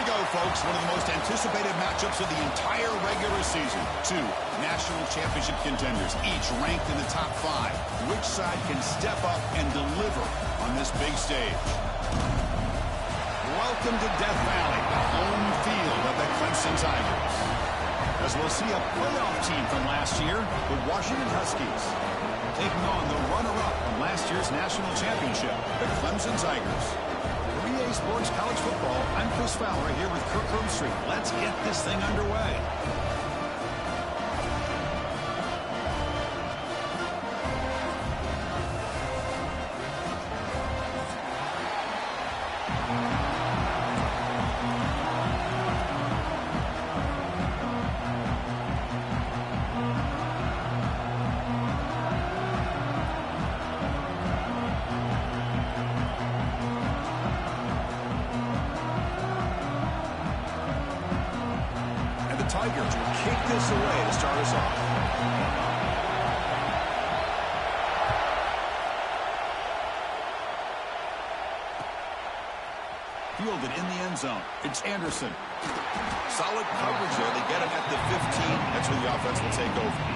go, folks. One of the most anticipated matchups of the entire regular season. Two national championship contenders, each ranked in the top 5. Which side can step up and deliver on this big stage? Welcome to Death Valley, the home field of the Clemson Tigers. As we'll see a playoff team from last year, the Washington Huskies, taking on the runner-up from last year's national championship, the Clemson Tigers. 3A Sports College Football, I'm Chris Fowler here with Kirk Herbstreit. Let's get this thing underway. Tigers will kick this away to start us off. Fielded in the end zone. It's Anderson. Solid coverage there. They get him at the 15. That's where the offense will take over.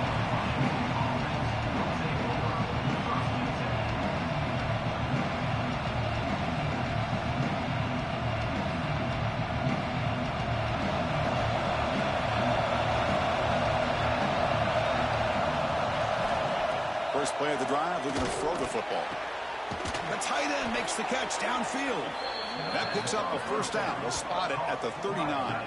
First play of the drive, looking to throw the football. The tight end makes the catch downfield. That picks up a first down. They'll spot it at the 39.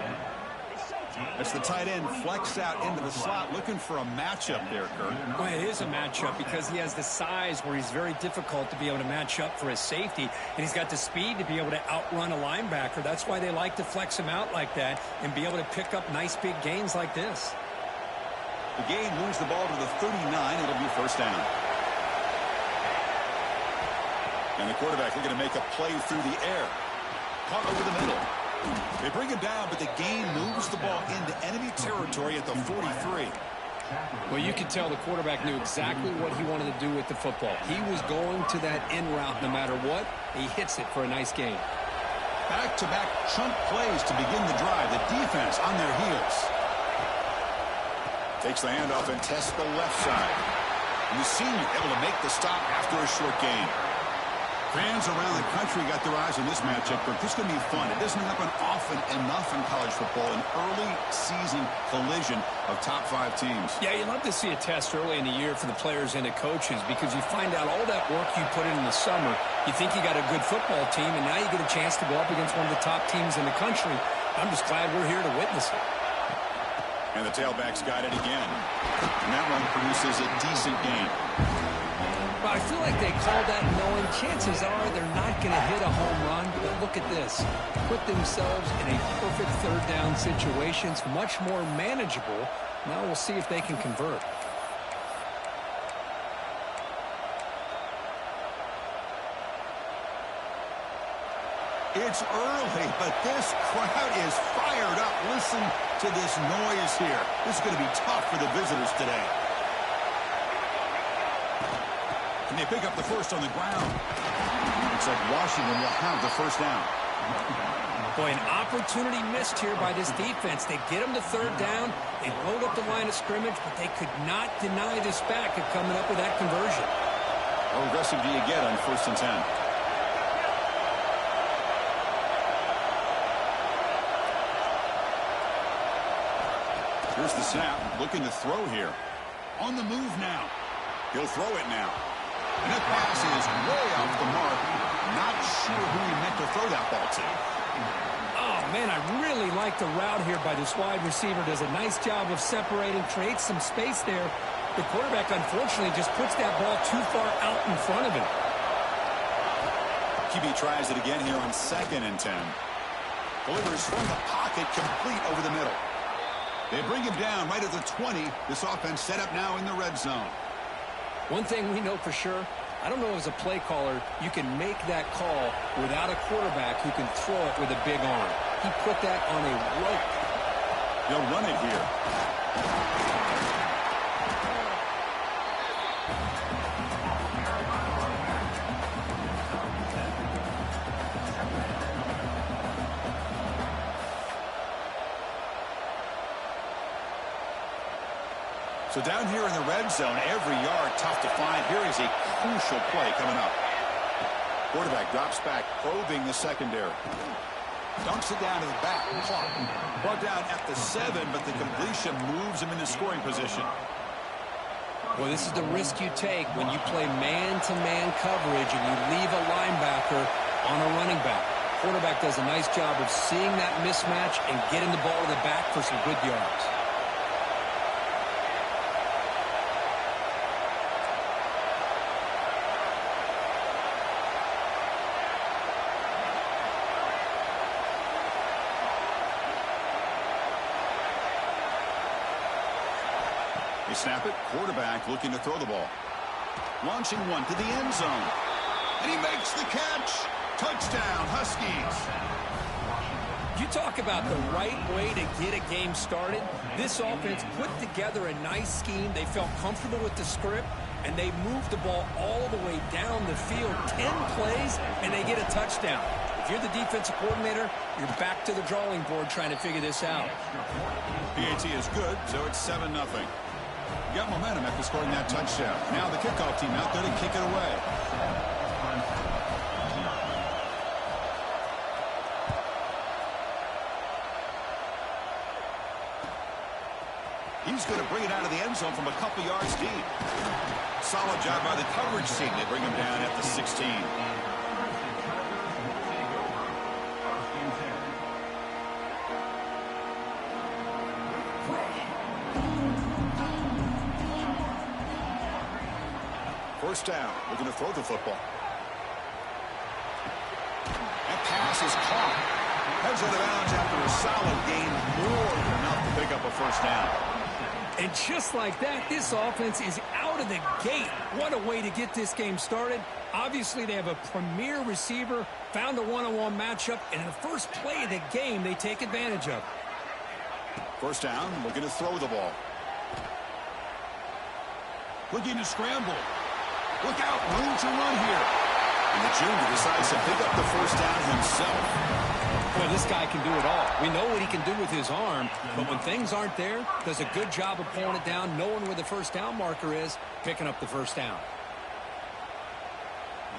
That's the tight end flexed out into the slot, looking for a matchup there, Kirk. Well, it is a matchup because he has the size where he's very difficult to be able to match up for his safety, and he's got the speed to be able to outrun a linebacker. That's why they like to flex him out like that and be able to pick up nice big gains like this. The game moves the ball to the 39. It'll be first down. And the quarterback looking to make a play through the air. Caught over the middle. They bring him down, but the game moves the ball into enemy territory at the 43. Well, you could tell the quarterback knew exactly what he wanted to do with the football. He was going to that in route no matter what. He hits it for a nice gain. Back-to-back chunk plays to begin the drive. The defense on their heels. Takes the handoff and tests the left side. And the senior able to make the stop after a short gain. Fans around the country got their eyes on this matchup, but this is going to be fun. It doesn't happen often enough in college football, an early season collision of top 5 teams. Yeah, you love to see a test early in the year for the players and the coaches because you find out all that work you put in the summer. You think you got a good football team, and now you get a chance to go up against one of the top teams in the country. I'm just glad we're here to witness it. And the tailback's got it again. And that one produces a decent gain. Well, I feel like they called that knowing chances are they're not going to hit a home run. But look at this. Put themselves in a perfect third down situation. It's much more manageable. Now we'll see if they can convert. It's early, but this crowd is fired up. Listen to this noise here. This is going to be tough for the visitors today. And they pick up the first on the ground. Looks like Washington will have the first down. Boy, an opportunity missed here by this defense. They get them to third down. They load up the line of scrimmage, but they could not deny this back of coming up with that conversion. How aggressive do you get on 1st and 10? Here's the snap, looking to throw here. On the move now. He'll throw it now. And that pass is way off the mark. Not sure who he meant to throw that ball to. Oh, man, I really like the route here by this wide receiver. Does a nice job of separating, creates some space there. The quarterback, unfortunately, just puts that ball too far out in front of him. QB tries it again here on 2nd and 10. Delivers from the pocket, complete over the middle. They bring him down right at the 20. This offense set up now in the red zone. One thing we know for sure, I don't know as a play caller, you can make that call without a quarterback who can throw it with a big arm. He put that on a rope. They'll run it here. So down here in the red zone, every yard tough to find. Here is a crucial play coming up. Quarterback drops back, probing the secondary. Dumps it down to the back. Clock. Brought down at the 7, but the completion moves him into scoring position. Well, this is the risk you take when you play man-to-man coverage and you leave a linebacker on a running back. Quarterback does a nice job of seeing that mismatch and getting the ball to the back for some good yards. They snap it. Quarterback looking to throw the ball. Launching one to the end zone. And he makes the catch. Touchdown, Huskies. You talk about the right way to get a game started. This offense put together a nice scheme. They felt comfortable with the script, and they moved the ball all the way down the field. 10 plays, and they get a touchdown. If you're the defensive coordinator, you're back to the drawing board trying to figure this out. PAT is good, so it's 7-0. Got momentum after scoring that touchdown. Now the kickoff team out there to kick it away. He's going to bring it out of the end zone from a couple yards deep. Solid job by the coverage team. They bring him down at the 16. First down, looking to throw the football. That pass is caught. Heads out of bounds after a solid gain, more than enough to pick up a first down. And just like that, this offense is out of the gate. What a way to get this game started. Obviously, they have a premier receiver, found a one-on-one matchup, and in the first play of the game, they take advantage of it. First down, looking to throw the ball. Looking to scramble. Look out, room to run here. And the junior decides to pick up the first down himself. Boy, this guy can do it all. We know what he can do with his arm, but when things aren't there, does a good job of pulling it down, knowing where the first down marker is, picking up the first down.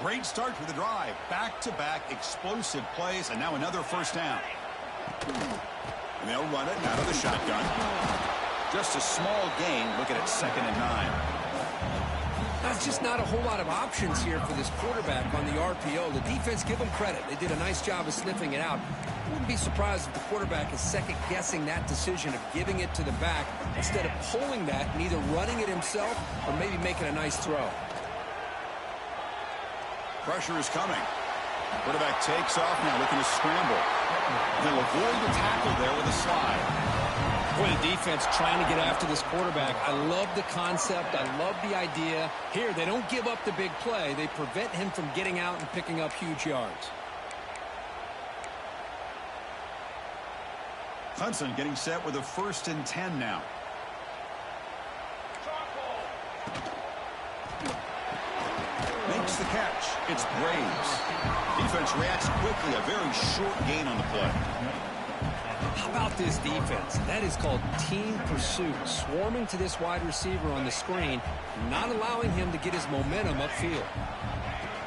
Great start to the drive. Back-to-back explosive plays, and now another first down. And they'll run it out of the shotgun. Just a small gain. Look at it, 2nd and 9. That's just not a whole lot of options here for this quarterback on the RPO. The defense, give them credit. They did a nice job of sniffing it out. Wouldn't be surprised if the quarterback is second-guessing that decision of giving it to the back instead of pulling that and either running it himself or maybe making a nice throw. Pressure is coming. Quarterback takes off now, looking to scramble. He'll avoid the tackle there with a slide. Boy, the defense trying to get after this quarterback. I love the concept. I love the idea. Here, they don't give up the big play. They prevent him from getting out and picking up huge yards. Clemson getting set with a 1st and 10 now. Makes the catch. It's Braves. Defense reacts quickly. A very short gain on the play. How about this defense? That is called team pursuit. Swarming to this wide receiver on the screen, not allowing him to get his momentum upfield.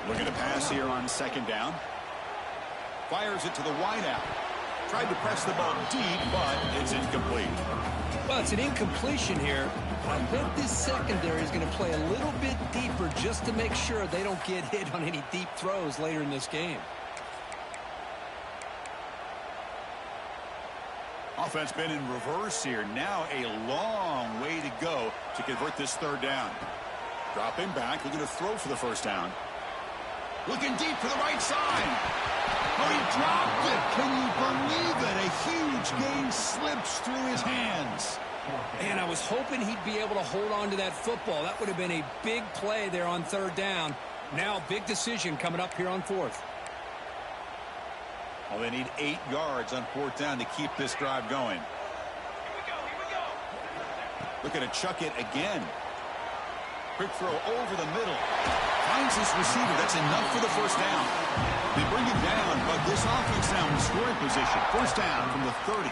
Looking to pass here on 2nd down. Fires it to the wideout. Tried to press the ball deep, but it's incomplete. Well, it's an incompletion here. I bet this secondary is going to play a little bit deeper just to make sure they don't get hit on any deep throws later in this game. Offense been in reverse here. Now a long way to go to convert this 3rd down. Dropping back, looking to throw for the first down. Looking deep for the right side. Oh, he dropped it. Can you believe it? A huge gain slips through his hands. And I was hoping he'd be able to hold on to that football. That would have been a big play there on 3rd down. Now, big decision coming up here on 4th. Well, they need 8 yards on 4th down to keep this drive going. Looking to chuck it again. Quick throw over the middle. Finds his receiver. That's enough for the first down. They bring it down, but this offense now in scoring position. First down from the 30.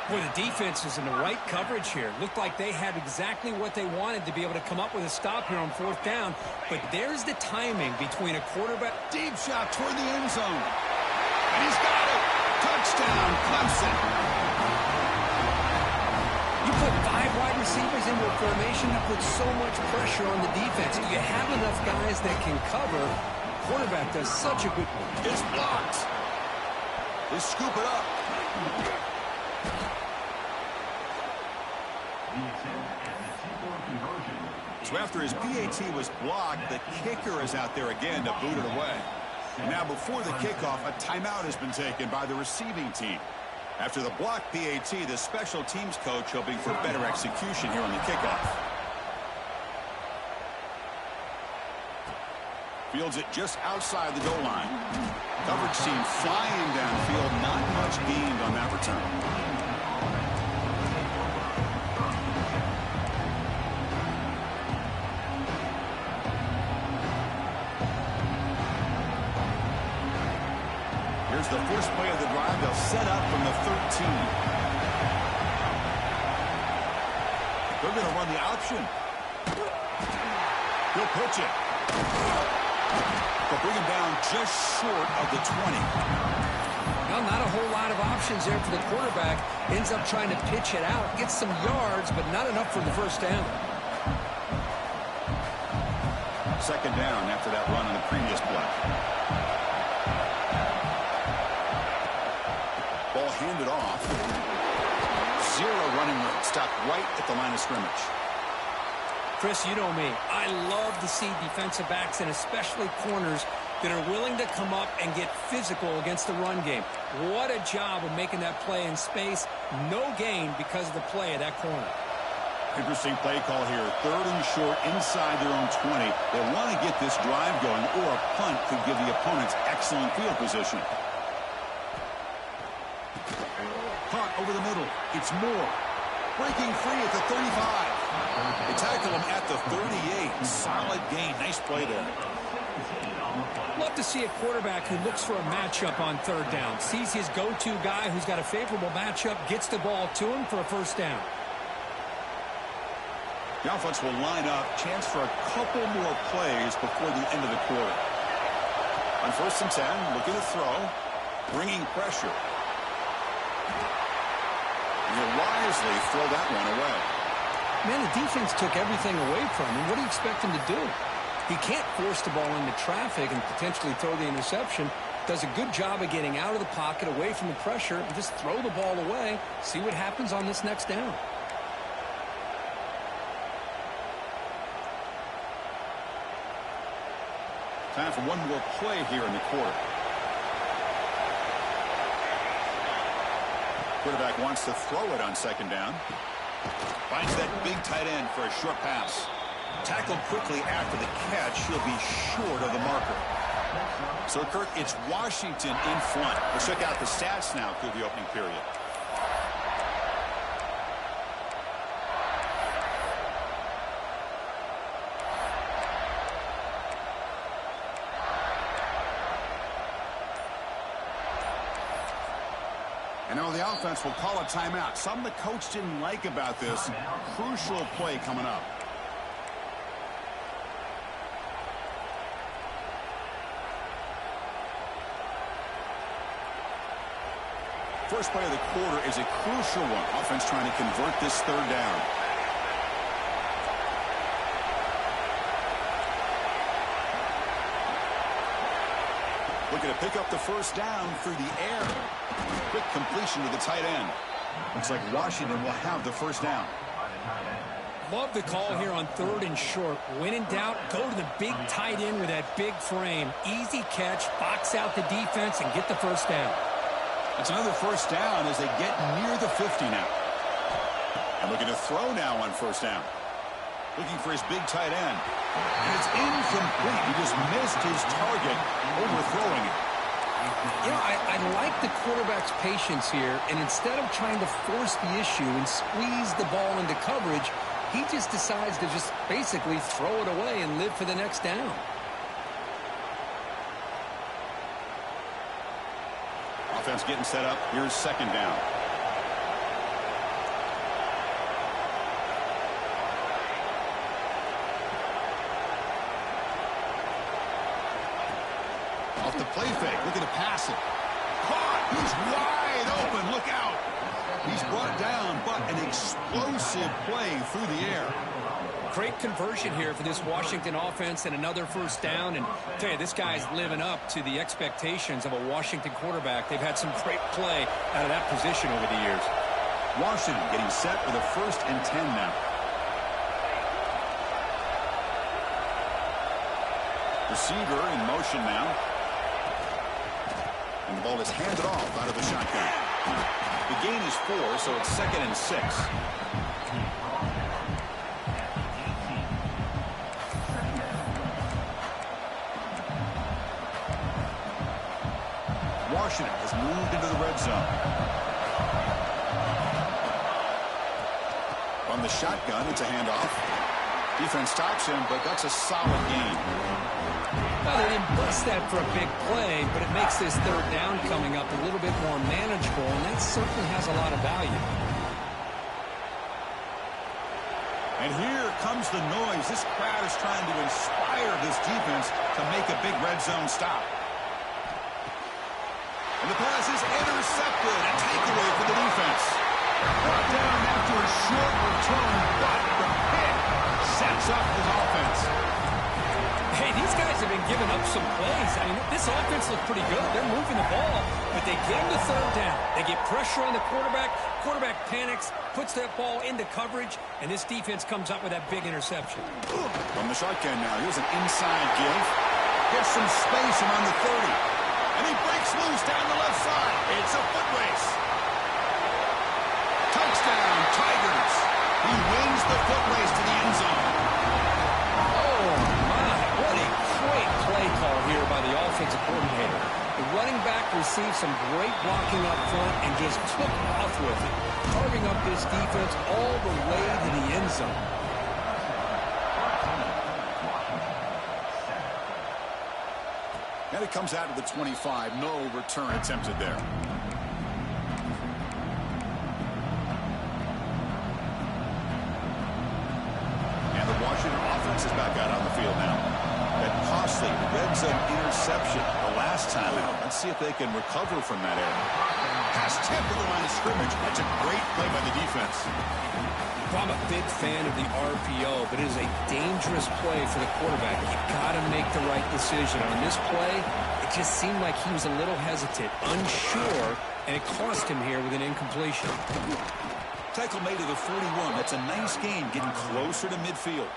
Boy, the defense is in the right coverage here. Looked like they had exactly what they wanted to be able to come up with a stop here on 4th down. But there's the timing between a quarterback. Deep shot toward the end zone. And he's got it. Touchdown, Clemson. You put 5 wide receivers into a formation that puts so much pressure on the defense. You have enough guys that can cover. Quarterback does such a good one. It's blocked. They scoop it up. So after his PAT was blocked, the kicker is out there again to boot it away. And now before the kickoff, a timeout has been taken by the receiving team. After the blocked PAT, the special teams coach hoping for better execution here on the kickoff. Fields it just outside the goal line. Coverage team flying downfield, not much gained on that return. Here's the first play of the drive. They'll set up from the 13. They're going to run the option. He'll pitch it. They'll bring him down just short of the 20. Well, not a whole lot of options there for the quarterback. Ends up trying to pitch it out. Gets some yards, but not enough for the first down. Second down after that run on the previous play. Ball handed off. Zero running room. Stopped right at the line of scrimmage. Chris, you know me. I love to see defensive backs and especially corners that are willing to come up and get physical against the run game. What a job of making that play in space. No gain because of the play of that corner. Interesting play call here. 3rd and short inside their own 20. They want to get this drive going, or a punt could give the opponents excellent field position. Caught over the middle. It's Moore. Breaking free at the 35. They tackle him at the 38. Solid gain. Nice play there. Love to see a quarterback who looks for a matchup on 3rd down. Sees his go-to guy who's got a favorable matchup, gets the ball to him for a first down. The offense will line up. Chance for a couple more plays before the end of the quarter. On 1st and 10, looking to throw. Bringing pressure. He'll wisely throw that one away. Man, the defense took everything away from him. What do you expect him to do? He can't force the ball into traffic and potentially throw the interception. Does a good job of getting out of the pocket, away from the pressure, and just throw the ball away. See what happens on this next down. Time for one more play here in the quarter. Quarterback wants to throw it on 2nd down. Finds that big tight end for a short pass. Tackled quickly after the catch. He'll be short of the marker. So, Kirk, it's Washington in front. Let's check out the stats now through the opening period. And now the offense will call a timeout. Something the coach didn't like about this. Crucial play coming up. First play of the quarter is a crucial one. Offense trying to convert this 3rd down. Looking to pick up the first down through the air. Quick completion to the tight end. Looks like Washington will have the first down. Love the call here on 3rd and short. When in doubt, go to the big tight end with that big frame. Easy catch, box out the defense, and get the first down. It's another first down as they get near the 50 now. And looking to throw now on 1st down. Looking for his big tight end. And it's incomplete. He just missed his target, overthrowing it. You know, I like the quarterback's patience here, and instead of trying to force the issue and squeeze the ball into coverage, he just decides to just basically throw it away and live for the next down. Offense getting set up. Here's 2nd down. Off the play fake, looking to pass it. Caught! He's wide open. Look out! He's brought down, but an explosive play through the air. Great conversion here for this Washington offense and another first down. And I tell you, this guy's living up to the expectations of a Washington quarterback. They've had some great play out of that position over the years. Washington getting set for the 1st and 10 now. Receiver in motion now. And the ball is handed off out of the shotgun. The gain is 4, so it's 2nd and 6. Washington has moved into the red zone. From the shotgun, it's a handoff. Defense stops him, but that's a solid gain. Well, they didn't bust that for a big play, but it makes this third down coming up a little bit more manageable, and that certainly has a lot of value. And here comes the noise. This crowd is trying to inspire this defense to make a big red zone stop. And the pass is intercepted. A takeaway for the defense. Brought down after a short return, but the pick sets up his offense. Hey, these guys have been giving up some plays. I mean, this offense looked pretty good. They're moving the ball, but they get the third down. They get pressure on the quarterback. Quarterback panics, puts that ball into coverage, and this defense comes up with that big interception. From the shotgun now, here's an inside give. Gets some space around the 30. And he breaks loose down the left side. It's a foot race. Touchdown, Tigers. He wins the foot race to the end zone. Oh, my. What a great play call here by the offensive coordinator. The running back received some great blocking up front and just took off with it, carving up this defense all the way to the end zone. And it comes out of the 25. No return attempted there. And the Washington offense is back out on the field now. That costly red zone interception the last time out. Let's see if they can recover from that error. Pass tip to the line of scrimmage. That's a great play by the defense. I'm a big fan of the RPO, but it is a dangerous play for the quarterback. You got to make the right decision. On this play, it just seemed like he was a little hesitant, unsure, and it cost him here with an incompletion. Tackle made to the 41. That's a nice gain, getting closer to midfield.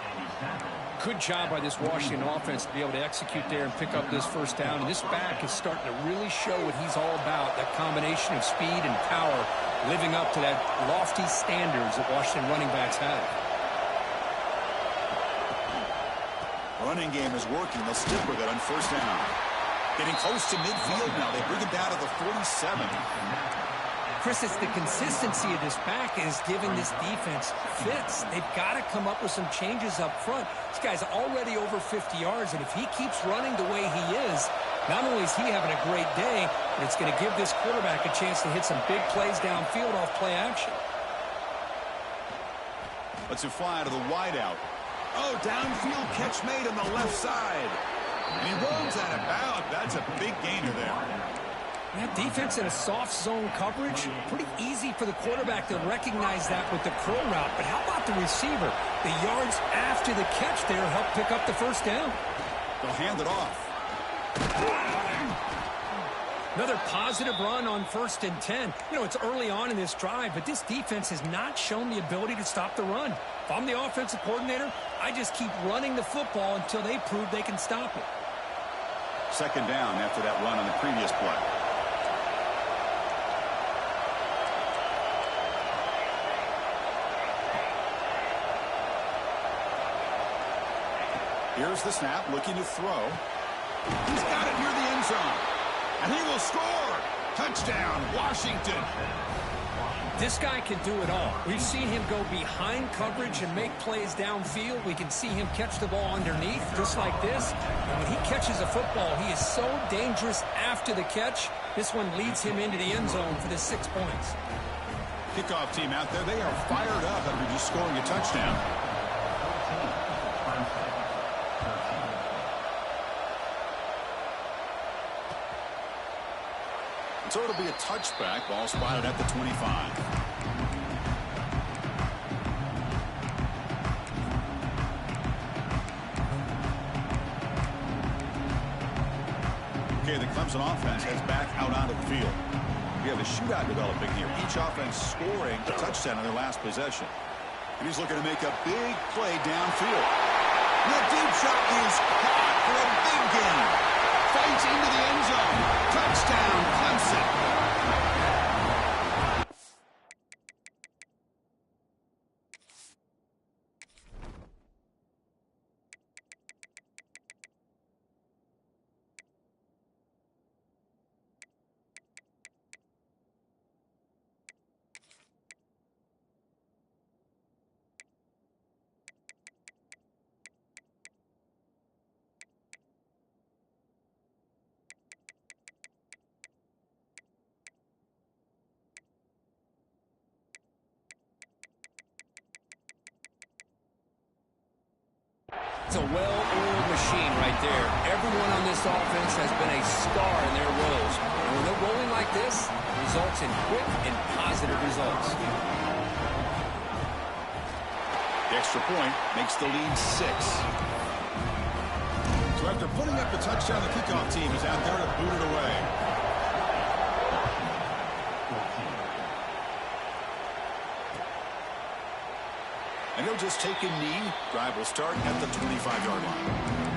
Good job by this Washington offense to be able to execute there and pick up this first down. And this back is starting to really show what he's all about, that combination of speed and power, living up to that lofty standards that Washington running backs have. Running game is working. They'll stick with it on first down. Getting close to midfield now. They bring him down to the 47. Chris, it's the consistency of this back is giving this defense fits. They've got to come up with some changes up front. This guy's already over 50 yards, and if he keeps running the way he is, not only is he having a great day, but it's going to give this quarterback a chance to hit some big plays downfield off play action. Let's it fly to the wideout. Oh, downfield catch made on the left side. And he rolls out of bounds. That's a big gainer there. That defense in a soft zone coverage, pretty easy for the quarterback to recognize that with the curl route. But how about the receiver? The yards after the catch there help pick up the first down. They'll hand it off. Another positive run on 1st and 10. You know, it's early on in this drive, but this defense has not shown the ability to stop the run. If I'm the offensive coordinator, I just keep running the football until they prove they can stop it. Second down after that run on the previous play. Here's the snap, looking to throw. He's got it near the end zone. And he will score. Touchdown, Washington. This guy can do it all. We've seen him go behind coverage and make plays downfield. We can see him catch the ball underneath, just like this. And when he catches a football, he is so dangerous after the catch. This one leads him into the end zone for the 6 points. Kickoff team out there, they are fired up after just scoring a touchdown. So it'll be a touchback. Ball spotted at the 25. Okay, the Clemson offense heads back out onto the field. We have a shootout developing here. Each offense scoring a touchdown on their last possession. And he's looking to make a big play downfield. The deep shot is caught for a big gain. Fights into the end zone. Touchdown, Clemson. It's a well-oiled machine right there. Everyone on this offense has been a star in their roles. And when they're rolling like this, it results in quick and positive results. The extra point makes the lead 6. So after putting up the touchdown, the kickoff team is out there to boot it away. And he'll just take a knee. Drive will start at the 25-yard line.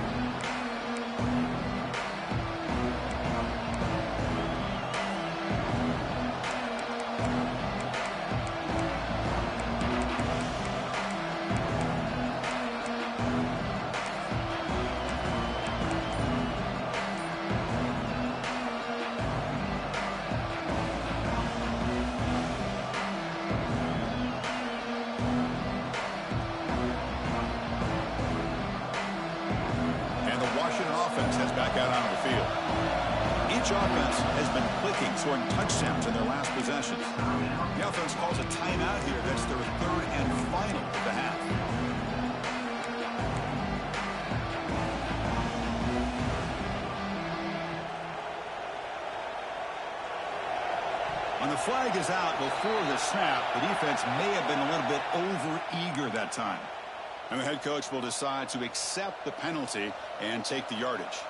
Each offense has been clicking, scoring touchdowns in their last possessions. The offense calls a timeout here. That's their third and final of the half. When the flag is out before the snap, the defense may have been a little bit over-eager that time. And the head coach will decide to accept the penalty and take the yardage.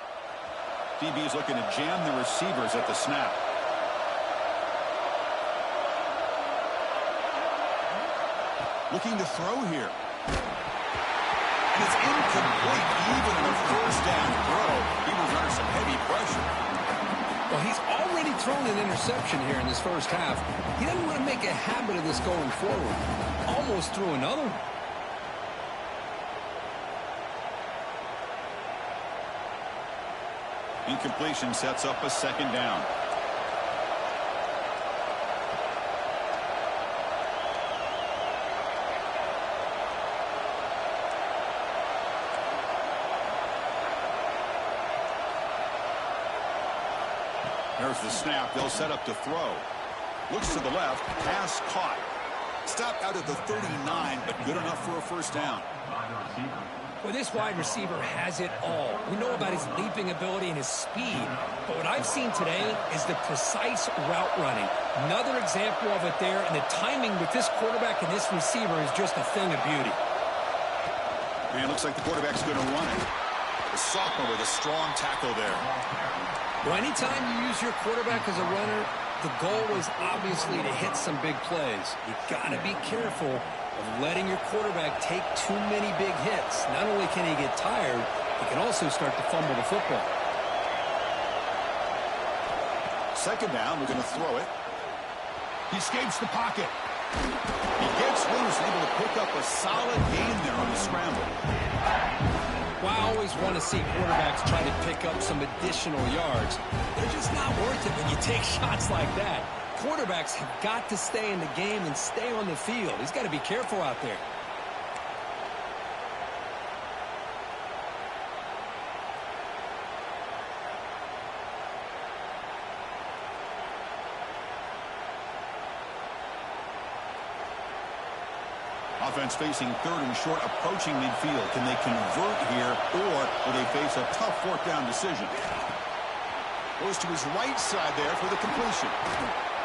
DB is looking to jam the receivers at the snap. Looking to throw here. And it's incomplete. Even in a first down throw, he was under some heavy pressure. Well, he's already thrown an interception here in this first half. He doesn't want to make a habit of this going forward. Almost threw another one. Incompletion sets up a second down. There's the snap. They'll set up to throw. Looks to the left. Pass caught. Stopped out at the 39, but good enough for a first down. Well, this wide receiver has it all. We know about his leaping ability and his speed, but what I've seen today is the precise route running. Another example of it there, and the timing with this quarterback and this receiver is just a thing of beauty. And it looks like the quarterback's going to run it. The sophomore with a strong tackle there. Well, anytime you use your quarterback as a runner, the goal is obviously to hit some big plays. You got to be careful of letting your quarterback take too many big hits. Not only can he get tired, he can also start to fumble the football. Second down, we're going to throw it. He escapes the pocket. He gets loose, able to pick up a solid gain there on the scramble. Well, I always want to see quarterbacks try to pick up some additional yards. They're just not worth it when you take shots like that. Quarterbacks have got to stay in the game and stay on the field. He's got to be careful out there. Offense facing third and short, approaching midfield. Can they convert here, or will they face a tough fourth down decision? Goes to his right side there for the completion.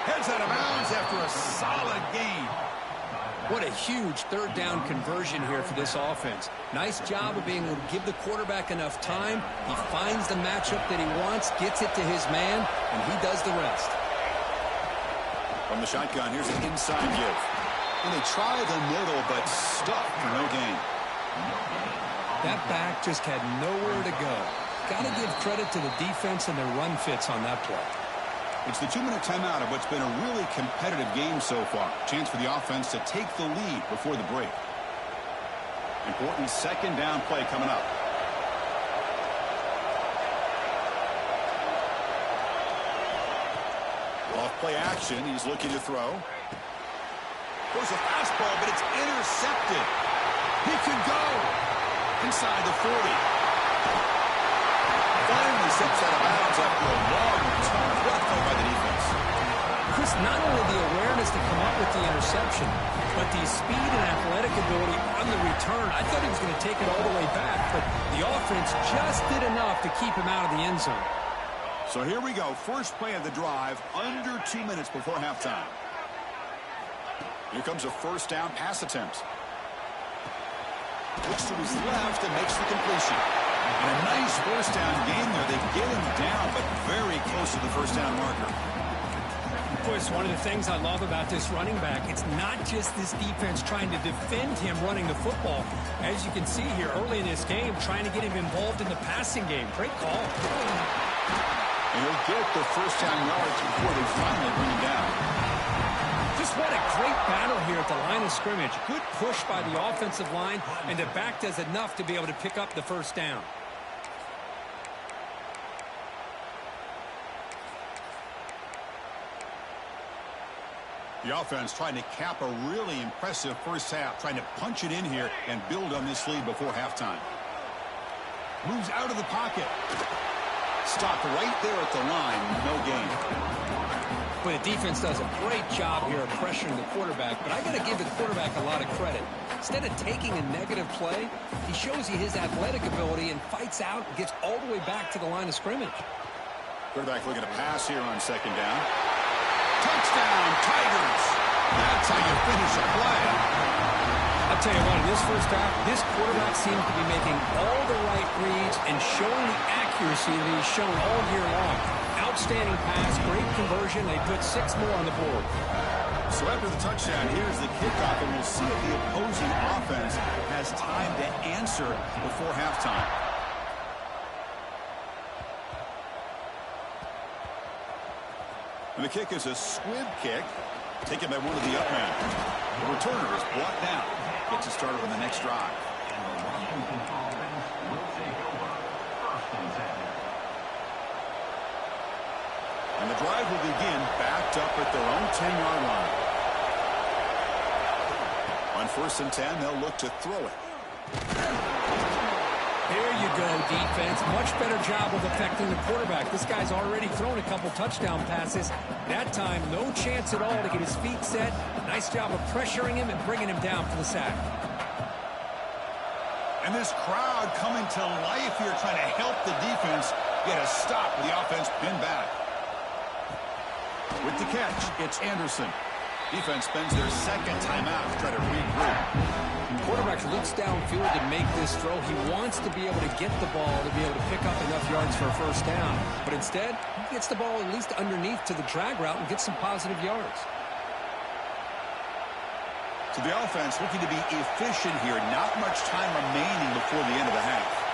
Heads out of bounds after a solid gain. What a huge third down conversion here for this offense. Nice job of being able to give the quarterback enough time. He finds the matchup that he wants, gets it to his man, and he does the rest. From the shotgun, here's an inside give. And they try the middle, but stuck for no gain. That back just had nowhere to go. Got to give credit to the defense and their run fits on that play. It's the 2-minute timeout of what's been a really competitive game so far. Chance for the offense to take the lead before the break. Important second down play coming up. Off play action. He's looking to throw. Goes a fastball, but it's intercepted. He can go inside the 40. Finally steps out of bounds after a long return. What a play by the defense. Chris, not only the awareness to come up with the interception, but the speed and athletic ability on the return. I thought he was going to take it all the way back, but the offense just did enough to keep him out of the end zone. So here we go. First play of the drive, under 2 minutes before halftime. Here comes a first down pass attempt. Looks to his left and makes the completion. And a nice first down gain there. They get him down, but very close to the first down marker. Of course, one of the things I love about this running back, it's not just this defense trying to defend him running the football. As you can see here early in this game, trying to get him involved in the passing game. Great call. And he'll get the first down yards before they finally bring him down. Just what a great battle here at the line of scrimmage. Good push by the offensive line, and the back does enough to be able to pick up the first down. The offense trying to cap a really impressive first half, trying to punch it in here and build on this lead before halftime. Moves out of the pocket. Stopped right there at the line. No gain. But the defense does a great job here of pressuring the quarterback, but I got to give the quarterback a lot of credit. Instead of taking a negative play, he shows you his athletic ability and fights out and gets all the way back to the line of scrimmage. Quarterback looking to pass here on second down. Touchdown, Tigers. That's how you finish a play. I'll tell you what, in this first half, this quarterback seems to be making all the right reads and showing the accuracy that he's shown all year long. Outstanding pass, great conversion. They put 6 more on the board. So after the touchdown, here's the kickoff, and we'll see if the opposing offense has time to answer before halftime. And the kick is a squib kick, taken by one of the up men. The returner is brought down. Gets it started on the next drive. And the drive will begin backed up at their own 10-yard line. On 1st and 10, they'll look to throw it. There you go, defense. Much better job of affecting the quarterback. This guy's already thrown a couple touchdown passes. That time, no chance at all to get his feet set. Nice job of pressuring him and bringing him down for the sack. And this crowd coming to life here, trying to help the defense get a stop with the offense pinned back. With the catch, it's Anderson. Defense spends their second timeout to try to regroup. Quarterback looks downfield to make this throw. He wants to be able to get the ball to be able to pick up enough yards for a first down. But instead, he gets the ball at least underneath to the drag route and gets some positive yards. So the offense looking to be efficient here. Not much time remaining before the end of the half.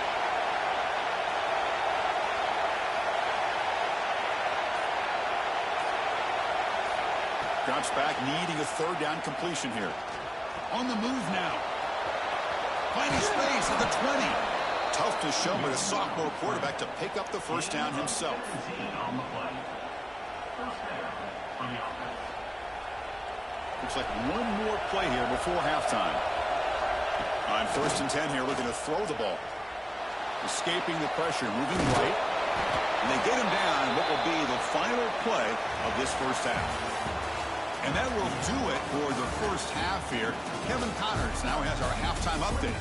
Drops back, needing a third down completion here. On the move now. Finding space at the 20. Tough to show, but a sophomore quarterback to pick up the first down himself. Looks like one more play here before halftime. On 1st and 10 here, looking to throw the ball. Escaping the pressure, moving right. And they get him down in what will be the final play of this first half. And that will do it for the first half here. Kevin Connors now has our halftime update.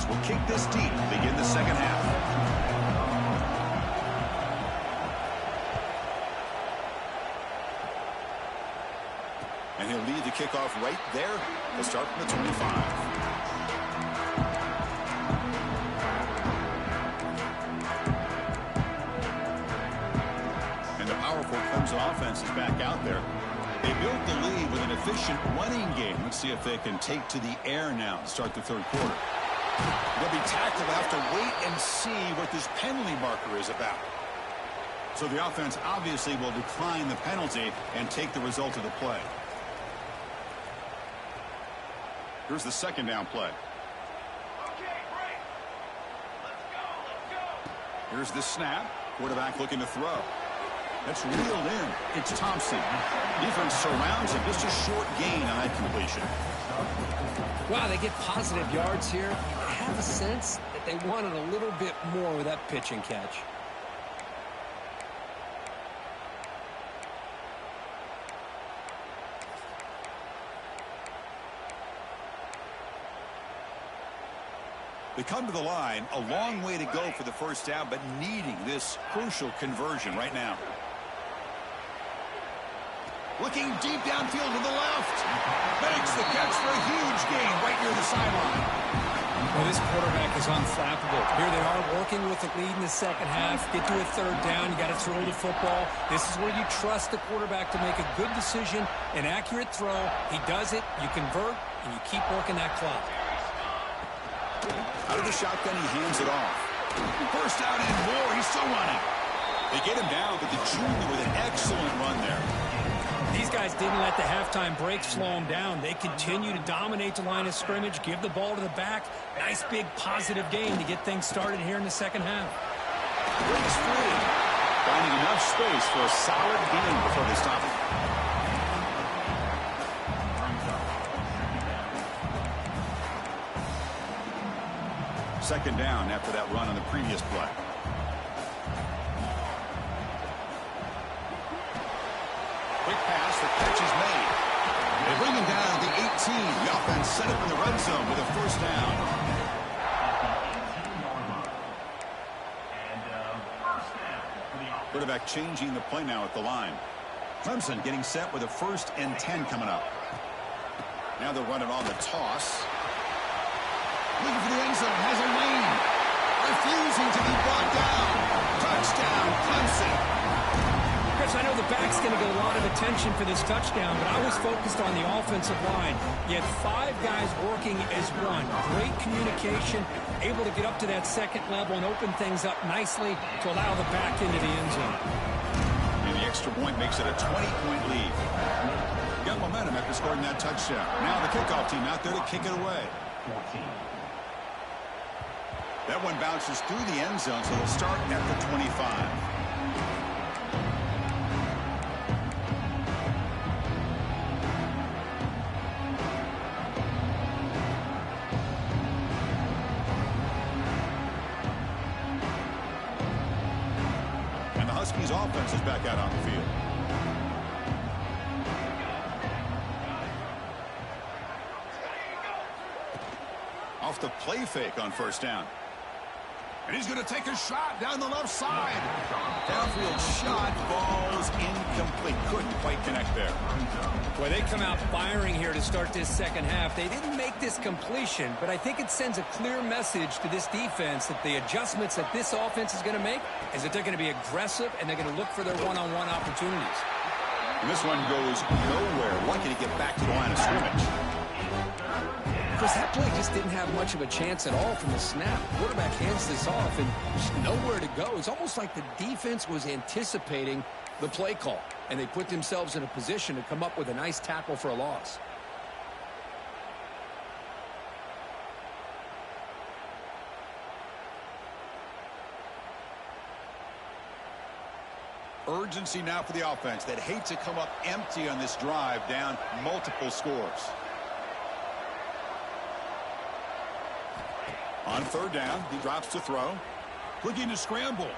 offense will kick this deep to begin the second half. And he'll lead the kickoff right there. They'll start from the 25. Powerful Clemson offense is back out there. They built the lead with an efficient running game. Let's see if they can take to the air now to start the third quarter. They'll be tackled. They'll have to wait and see what this penalty marker is about. So the offense obviously will decline the penalty and take the result of the play. Here's the second down play. Okay, break. Let's go. Here's the snap. Quarterback looking to throw. That's reeled in. It's Thompson. Defense surrounds him. Just a short gain on that completion. Wow, they get positive yards here. I have a sense that they wanted a little bit more with that pitch and catch. They come to the line, a long way to go for the first down, but needing this crucial conversion right now. Looking deep downfield to the left. Makes the catch for a huge gain right near the sideline. Well, this quarterback is unflappable. Here they are working with the lead in the second half. Get to a third down. You got to throw the football. This is where you trust the quarterback to make a good decision, an accurate throw. He does it. You convert, and you keep working that clock. Out of the shotgun, he hands it off. First down and more. He's still running. They get him down, but the junior with an excellent run there. These guys didn't let the halftime break slow them down. They continue to dominate the line of scrimmage, give the ball to the back. Nice big positive gain to get things started here in the second half. Breaks free. Finding enough space for a solid gain before they stop it. Second down after that run on the previous play. Quick pass, the catch is made. They bring him down to the 18. The offense set up in the red zone with a first down. Quarterback changing the play now at the line. Clemson getting set with a 1st and 10 coming up. Now they're running on the toss. Looking for the end zone, has a lane. Refusing to be brought down. Touchdown, Clemson. Chris, I know the back's going to get a lot of attention for this touchdown, but I was focused on the offensive line. You had 5 guys working as one. Great communication, able to get up to that second level and open things up nicely to allow the back into the end zone. And the extra point makes it a 20-point lead. Got momentum after scoring that touchdown. Now the kickoff team out there to kick it away. That one bounces through the end zone, so they'll start at the 25. And the Huskies offense is back out on the field. Off the play fake on first down. And he's going to take a shot down the left side. Downfield shot, falls incomplete. Couldn't quite connect there. Boy, they come out firing here to start this second half. They didn't make this completion, but I think it sends a clear message to this defense that the adjustments that this offense is going to make is that they're going to be aggressive and they're going to look for their one-on-one opportunities. And this one goes nowhere. Lucky to get back to the line of scrimmage. Because that play just didn't have much of a chance at all from the snap. Quarterback hands this off and just nowhere to go. It's almost like the defense was anticipating the play call, and they put themselves in a position to come up with a nice tackle for a loss. Urgency now for the offense that hates to come up empty on this drive, down multiple scores. On third down, he drops to throw. Looking to scramble.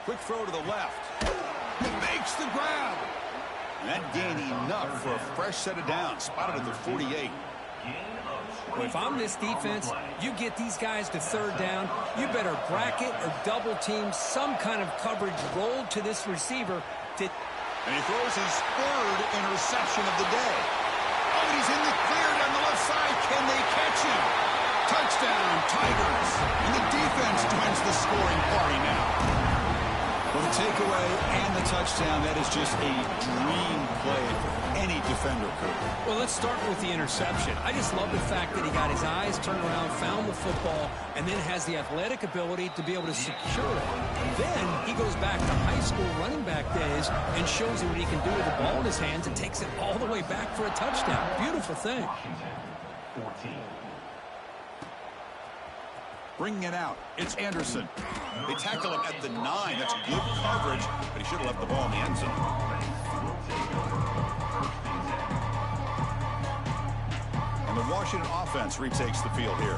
Quick throw to the left. He makes the grab. And that gained enough for a fresh set of downs. Spotted at the 48. Well, if I'm this defense, you get these guys to third down, you better bracket or double team some kind of coverage rolled to this receiver. And he throws his third interception of the day. Oh, and he's in the clear down the left side. Can they catch him? Touchdown, Tigers. And the defense joins the scoring party now. Well, the takeaway and the touchdown, that is just a dream play for any defender could. Well, let's start with the interception. I just love the fact that he got his eyes turned around, found the football, and then has the athletic ability to be able to secure it. Then he goes back to high school running back days and shows you what he can do with the ball in his hands and takes it all the way back for a touchdown. Beautiful thing. Bringing it out, it's Anderson. They tackle him at the 9. That's good coverage, but he should have left the ball in the end zone. And the Washington offense retakes the field here.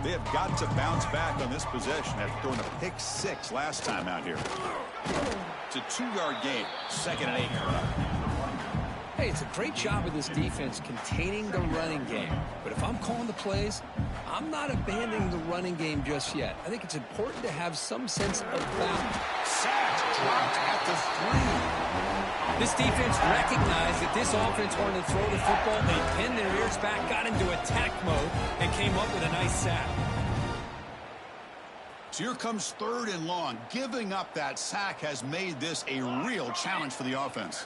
They have got to bounce back on this possession after throwing a pick 6 last time out here. It's a 2-yard gain, 2nd and 8. Hey, it's a great job of this defense containing the running game. But if I'm calling the plays, I'm not abandoning the running game just yet. I think it's important to have some sense of balance. Sacked, dropped at the 3. This defense recognized that this offense wanted to throw the football. They pinned their ears back, got into attack mode, and came up with a nice sack. So here comes 3rd and long. Giving up that sack has made this a real challenge for the offense.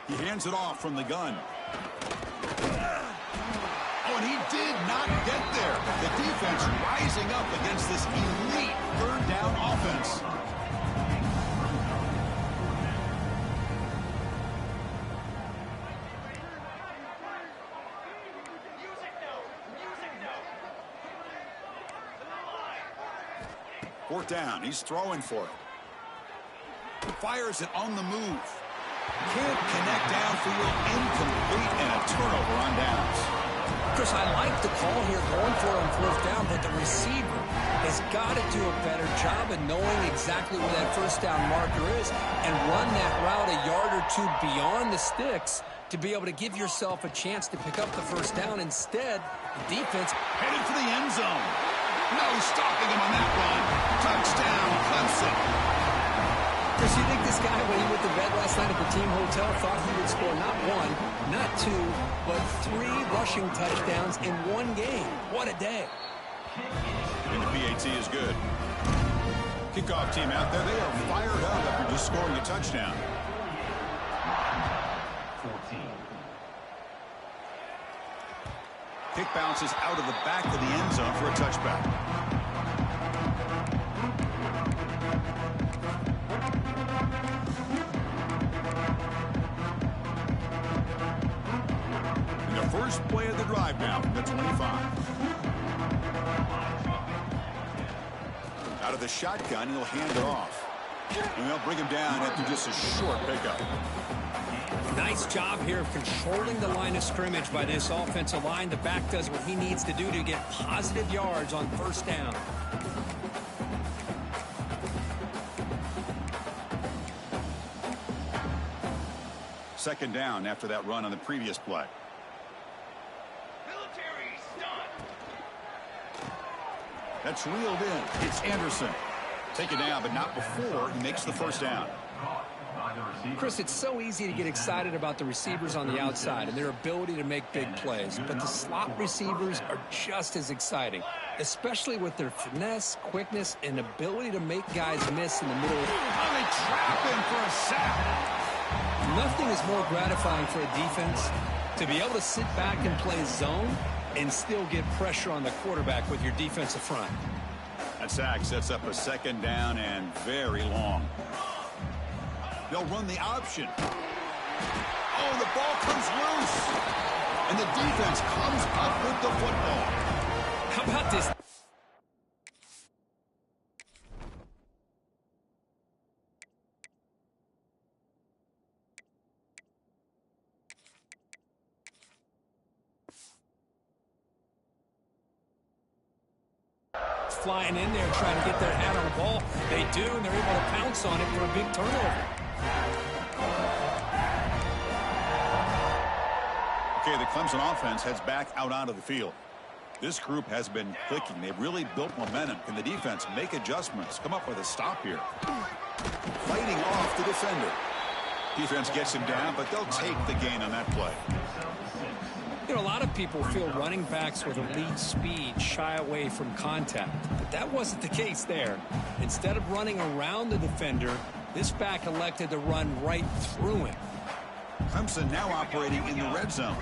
He hands it off from the gun. Oh, and he did not get there. The defense rising up against this elite 3rd down offense. Fourth down. He's throwing for it. Fires it on the move. Can't connect downfield, incomplete, and a turnover on downs. Chris, I like the call here going for it on 4th down, but the receiver has got to do a better job of knowing exactly where that 1st down marker is and run that route a yard or 2 beyond the sticks to be able to give yourself a chance to pick up the 1st down. Instead, the defense headed for the end zone. No stopping him on that run. Touchdown, Clemson. Chris, you think this guy, when he went to bed last night at the team hotel, thought he would score not 1, not 2, but 3 rushing touchdowns in 1 game? What a day. And the PAT is good. Kickoff team out there, they are fired up after just scoring a touchdown. 14. Kick bounces out of the back of the end zone for a touchback. First play of the drive now from the 25. Out of the shotgun, he'll hand it off. And they'll bring him down after just a short pickup. Nice job here of controlling the line of scrimmage by this offensive line. The back does what he needs to do to get positive yards on 1st down. Second down after that run on the previous play. That's reeled in. It's Anderson. Taken down, but not before he makes the 1st down. Chris, it's so easy to get excited about the receivers on the outside and their ability to make big plays, but the slot receivers are just as exciting, especially with their finesse, quickness, and ability to make guys miss in the middle. Oh, they trap him for a sack. Nothing is more gratifying for a defense to be able to sit back and play zone and still get pressure on the quarterback with your defensive front. That sack sets up a 2nd down and very long. They'll run the option. Oh, the ball comes loose. And the defense comes up with the football. How about this? Flying in there trying to get their hat on the ball. They do, and they're able to pounce on it for a big turnover. Okay, the Clemson offense heads back out onto the field. This group has been clicking. They've really built momentum. Can the defense make adjustments? Come up with a stop here. Fighting off the defender. Defense gets him down, but they'll take the gain on that play. You know, a lot of people feel running backs with elite speed shy away from contact, but that wasn't the case there. Instead of running around the defender, this back elected to run right through him. Clemson now operating in the red zone.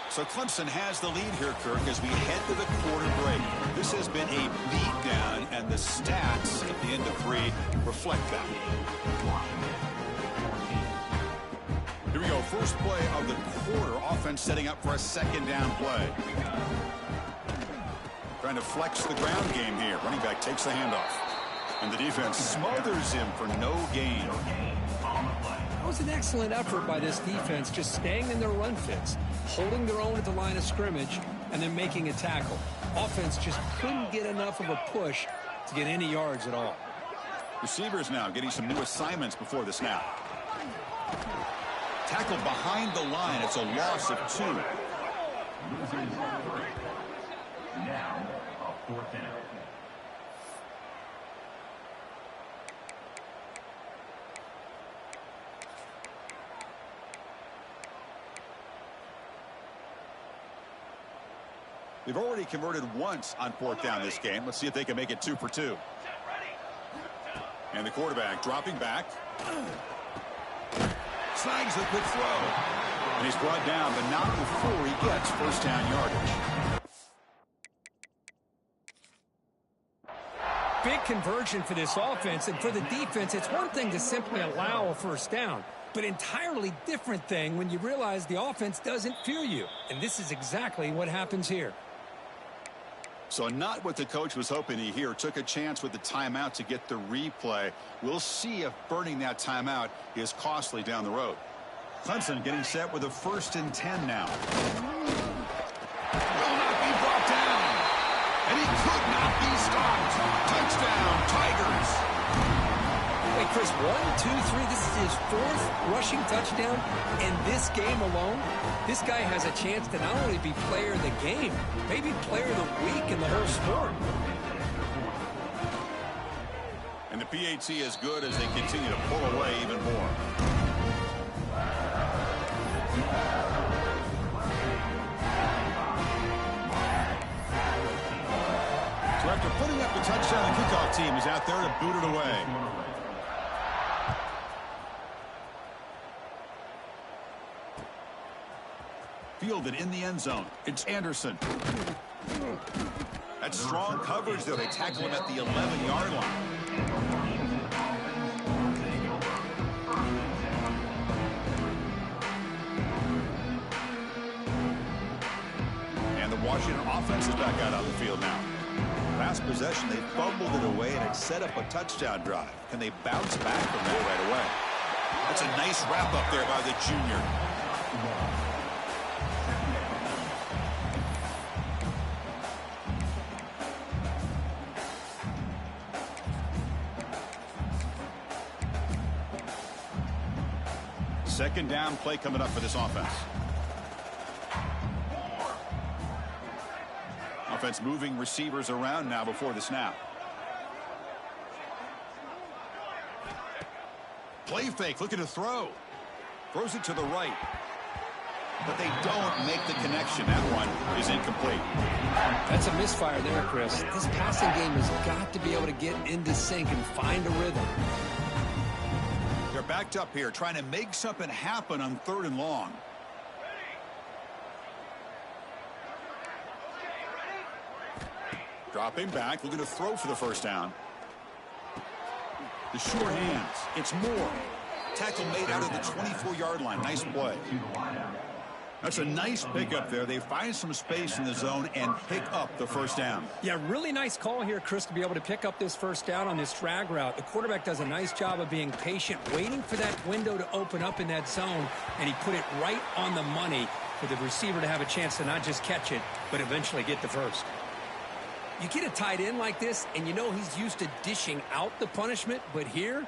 So Clemson has the lead here, Kirk, as we head to the quarter break. This has been a beatdown, and the stats at the end of 3 reflect that. Here we go. First play of the quarter. Offense setting up for a second down play. Trying to flex the ground game here. Running back takes the handoff. And the defense smothers him for no gain. That was an excellent effort by this defense, just staying in their run fits, holding their own at the line of scrimmage, and then making a tackle. Offense just couldn't get enough of a push to get any yards at all. Receivers now getting some new assignments before the snap. Tackle behind the line. It's a loss of 2. Now, a 4th down. They've already converted once on 4th down this game. Let's see if they can make it 2 for 2. And the quarterback dropping back. Snags the quick throw. And he's brought down, but not before he gets first down yardage. Big conversion for this offense, and for the defense, it's one thing to simply allow a first down, but entirely different thing when you realize the offense doesn't fear you. And this is exactly what happens here. So not what the coach was hoping to hear. Took a chance with the timeout to get the replay. We'll see if burning that timeout is costly down the road. Clemson getting set with a 1st and 10 now. Will not be brought down. And he could not be stopped. Touchdown, Tigers. Wait, Chris, 1, 2, 3, this is his 4th rushing touchdown in this game alone. This guy has a chance to not only be player of the game, maybe player of the week in the whole sport. And the PAT is good as they continue to pull away even more. So after putting up the touchdown, the kickoff team is out there to boot it away. Fielded in the end zone. It's Anderson. That's strong coverage, though. They tackle him at the 11-yard line. And the Washington offense is back out on the field now. Last possession, they fumbled it away, and it set up a touchdown drive. Can they bounce back from that right away? That's a nice wrap-up there by the junior. Second down play coming up for this offense. Offense moving receivers around now before the snap. Play fake, looking to throw. Throws it to the right. But they don't make the connection. That one is incomplete. That's a misfire there, Chris. This passing game has got to be able to get into sync and find a rhythm. They're backed up here, trying to make something happen on 3rd and long. Dropping back, looking to throw for the first down. The short hands. It's Moore. Tackle made out of the 24-yard line. Nice play. That's a nice pickup there. They find some space in the zone and pick up the first down. Yeah, really nice call here, Chris, to be able to pick up this first down on this drag route. The quarterback does a nice job of being patient, waiting for that window to open up in that zone, and he put it right on the money for the receiver to have a chance to not just catch it, but eventually get the first. You get a tight end like this, and you know he's used to dishing out the punishment, but here,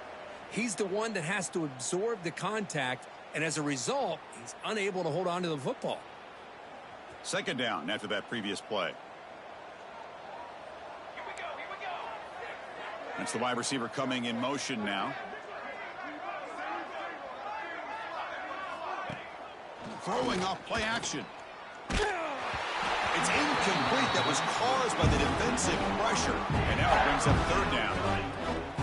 he's the one that has to absorb the contact, and as a result, he's unable to hold on to the football. Second down after that previous play. That's the wide receiver coming in motion now. Throwing off play action. It's incomplete. That was caused by the defensive pressure. And now it brings up third down.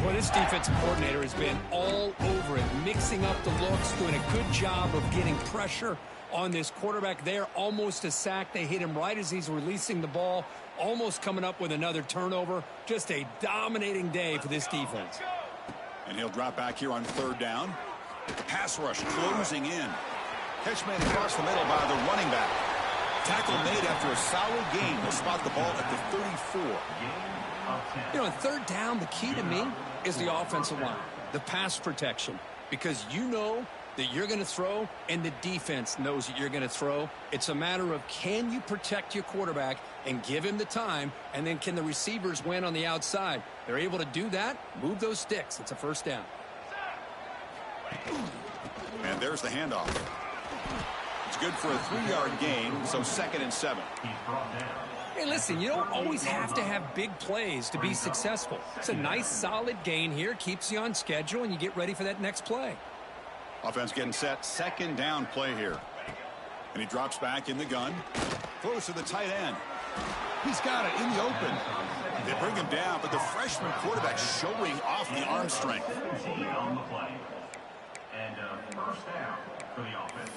Well, this defensive coordinator has been all over it, mixing up the looks, doing a good job of getting pressure on this quarterback there. Almost a sack. They hit him right as he's releasing the ball, almost coming up with another turnover. Just a dominating day for this defense. And he'll drop back here on third down. Pass rush closing in. Catch made across the middle by the running back. Tackle made after a solid gain. He'll spot the ball at the 34. You know, on third down, the key to me is the offensive line, the pass protection, because you know that you're going to throw and the defense knows that you're going to throw. It's a matter of can you protect your quarterback and give him the time, and then can the receivers win on the outside? They're able to do that, move those sticks. It's a first down. And there's the handoff. It's good for a 3-yard gain, so second and 7. Hey, listen, you don't always have to have big plays to be successful. It's a nice, solid gain here, keeps you on schedule, and you get ready for that next play. Offense getting set, second down play here. And he drops back in the gun. Throws to the tight end. He's got it in the open. They bring him down, but the freshman quarterback showing off the arm strength. On the play. And first down for the offense.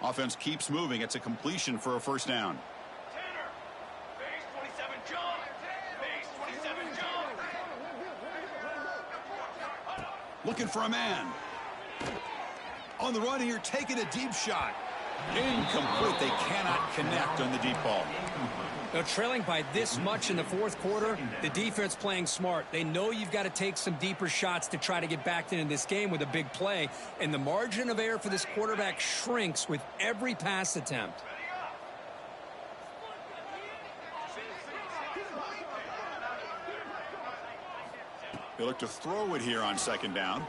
Offense keeps moving. It's a completion for a first down. Base 27 jump. Base 27 jump. Looking for a man. On the run here, taking a deep shot. Incomplete. They cannot connect on the deep ball. Now, trailing by this much in the fourth quarter, the defense playing smart. They know you've got to take some deeper shots to try to get back into this game with a big play. And the margin of error for this quarterback shrinks with every pass attempt. They look to throw it here on second down.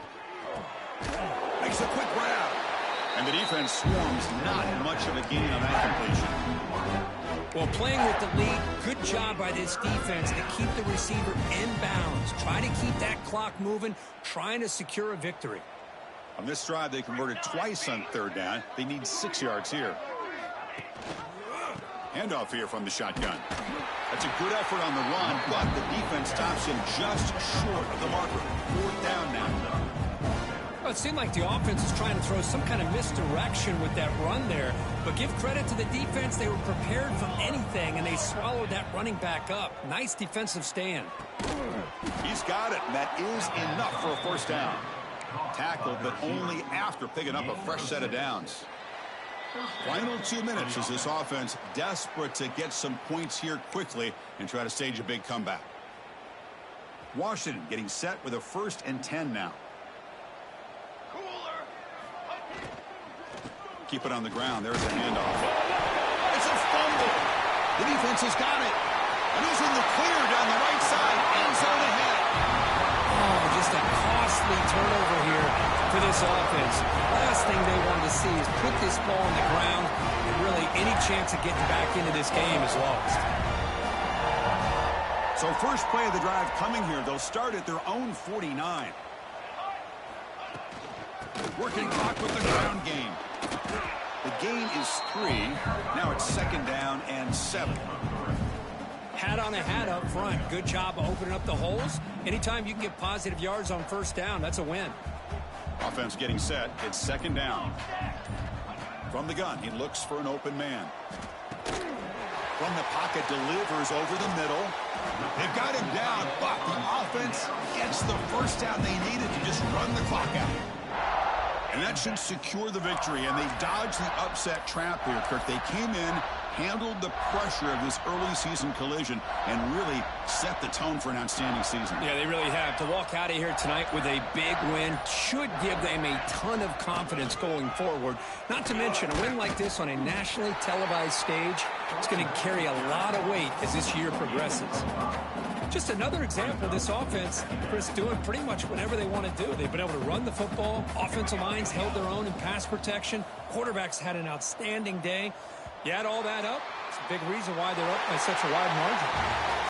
Makes a quick grab. And the defense swarms. Not much of a gain on that completion. Well, playing with the lead, good job by this defense to keep the receiver in bounds. Try to keep that clock moving, trying to secure a victory. On this drive, they converted twice on third down. They need 6 yards here. Handoff here from the shotgun. That's a good effort on the run, but the defense stops him just short of the marker. Fourth down now. Well, it seemed like the offense was trying to throw some kind of misdirection with that run there. But give credit to the defense. They were prepared for anything, and they swallowed that running back up. Nice defensive stand. He's got it, and that is enough for a first down. Tackled, but only after picking up a fresh set of downs. Final 2 minutes as this offense desperate to get some points here quickly and try to stage a big comeback. Washington getting set with a 1st and 10 now. Keep it on the ground. There's a handoff. It's a fumble. The defense has got it. And he's in the clear down the right side. End zone ahead. Oh, just a costly turnover here for this offense. Last thing they wanted to see is put this ball on the ground, and really any chance of getting back into this game is lost. So first play of the drive coming here. They'll start at their own 49. Working clock with the ground game. The gain is 3. Now it's second down and 7. Hat on a hat up front. Good job of opening up the holes. Anytime you can get positive yards on first down, that's a win. Offense getting set. It's second down. From the gun, he looks for an open man. From the pocket, delivers over the middle. They've got him down, but the offense gets the first down they needed to just run the clock out. And that should secure the victory, and they dodged the upset trap here, Kirk. They came in handled the pressure of this early season collision and really set the tone for an outstanding season. Yeah, they really have. To walk out of here tonight with a big win should give them a ton of confidence going forward. Not to mention, a win like this on a nationally televised stage, it's going to carry a lot of weight as this year progresses. Just another example of this offense, Chris, doing pretty much whatever they want to do. They've been able to run the football. Offensive lines held their own in pass protection. Quarterbacks had an outstanding day. You add all that up, it's a big reason why they're up by such a wide margin.